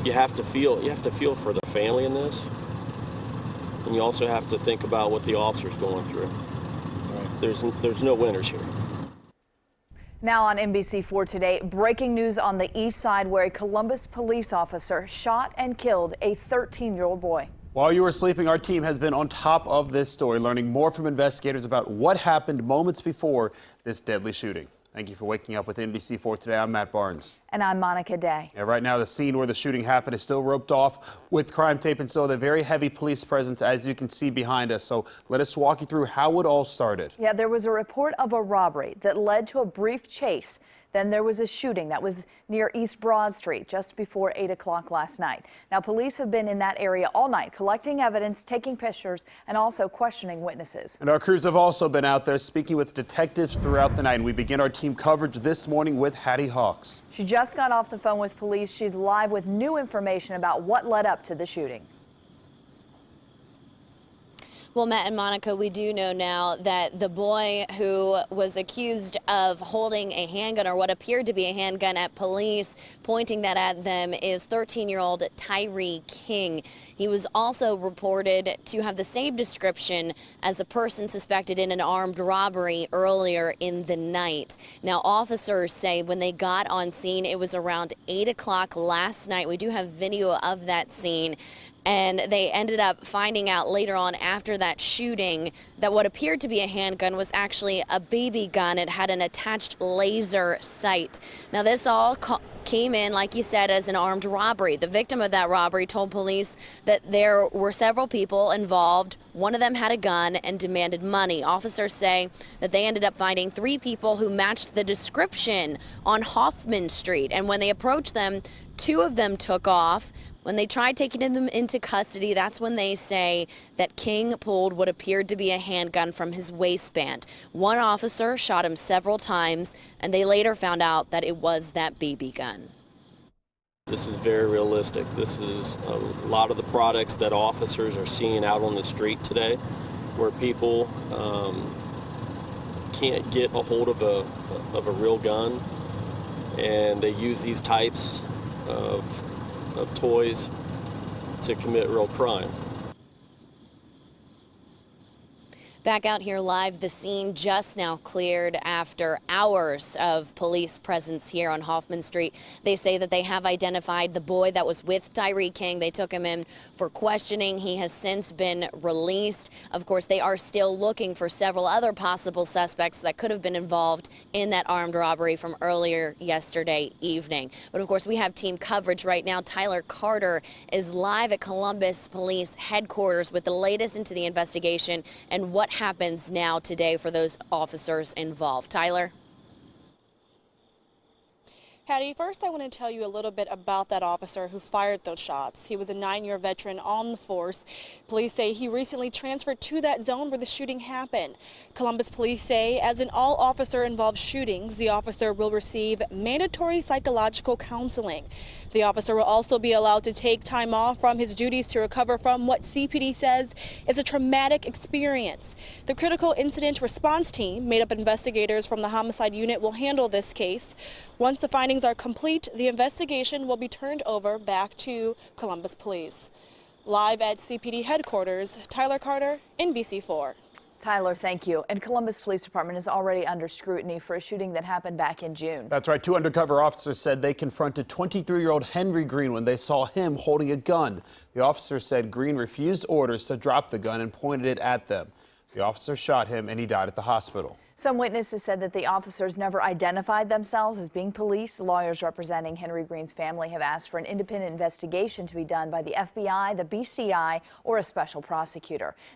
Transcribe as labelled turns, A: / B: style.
A: You have to feel for the family in this, and you also have to think about what the officer's going through. Right. There's no winners here.
B: Now on NBC4 today, breaking news on the east side where a Columbus police officer shot and killed a 13-year-old boy.
C: While you were sleeping, our team has been on top of this story, learning more from investigators about what happened moments before this deadly shooting. Thank you for waking up with NBC4 today. I'm Matt Barnes.
B: And I'm Monica Day.
C: Yeah, right now, the scene where the shooting happened is still roped off with crime tape and so the very heavy police presence, as you can see behind us. So let us walk you through how it all started.
B: Yeah, there was a report of a robbery that led to a brief chase. Then there was a shooting that was near East Broad Street just before 8 o'clock last night. Now, police have been in that area all night, collecting evidence, taking pictures, and also questioning witnesses.
C: And our crews have also been out there speaking with detectives throughout the night. And we begin our team coverage this morning with Hattie Hawks.
B: She just got off the phone with police. She's live with new information about what led up to the shooting.
D: Well, Matt and Monica, we do know now that the boy who was accused of holding a handgun, or what appeared to be a handgun at police, pointing that at them, is 13-year-old Tyree King. He was also reported to have the same description as a person suspected in an armed robbery earlier in the night. Now, officers say when they got on scene, it was around 8 o'clock last night. We do have video of that scene. And they ended up finding out later on after that shooting that what appeared to be a handgun was actually a BB gun. It had an attached laser sight. Now, this all came in, like you said, as an armed robbery. The victim of that robbery told police that there were several people involved. One of them had a gun and demanded money. Officers say that they ended up finding 3 people who matched the description on Hoffman Street. And when they approached them, 2 of them took off. When they tried taking them into custody, that's when they say that King pulled what appeared to be a handgun from his waistband. One officer shot him several times, and they later found out that it was that BB gun.
A: This is very realistic. This is a lot of the products that officers are seeing out on the street today, where people can't get a hold of a real gun, and they use these types of toys to commit real crime.
D: Back out here live, the scene just now cleared after hours of police presence here on Hoffman Street. They say that they have identified the boy that was with Tyree King. They took him in for questioning. He has since been released. Of course, they are still looking for several other possible suspects that could have been involved in that armed robbery from earlier yesterday evening. But of course, we have team coverage right now. Tyler Carter is live at Columbus Police Headquarters with the latest into the investigation and what happens now today for those officers involved. Tyler?
E: Hattie, first I want to tell you a little bit about that officer who fired those shots. He was a 9-year veteran on the force. Police say he recently transferred to that zone where the shooting happened. Columbus police say as in all officer-involved shootings, the officer will receive mandatory psychological counseling. The officer will also be allowed to take time off from his duties to recover from what CPD says is a traumatic experience. The critical incident response team, made up of investigators from the homicide unit, will handle this case. Once the findings are complete, the investigation will be turned over back to Columbus Police. Live at CPD headquarters, Tyler Carter, NBC4.
B: Tyler, thank you. And Columbus Police Department is already under scrutiny for a shooting that happened back in June.
C: That's right. 2 undercover officers said they confronted 23-year-old Henry Green when they saw him holding a gun. The officer said Green refused orders to drop the gun and pointed it at them. The officer shot him and he died at the hospital.
B: Some witnesses said that the officers never identified themselves as being police. Lawyers representing Henry Green's family have asked for an independent investigation to be done by the FBI, the BCI, or a special prosecutor.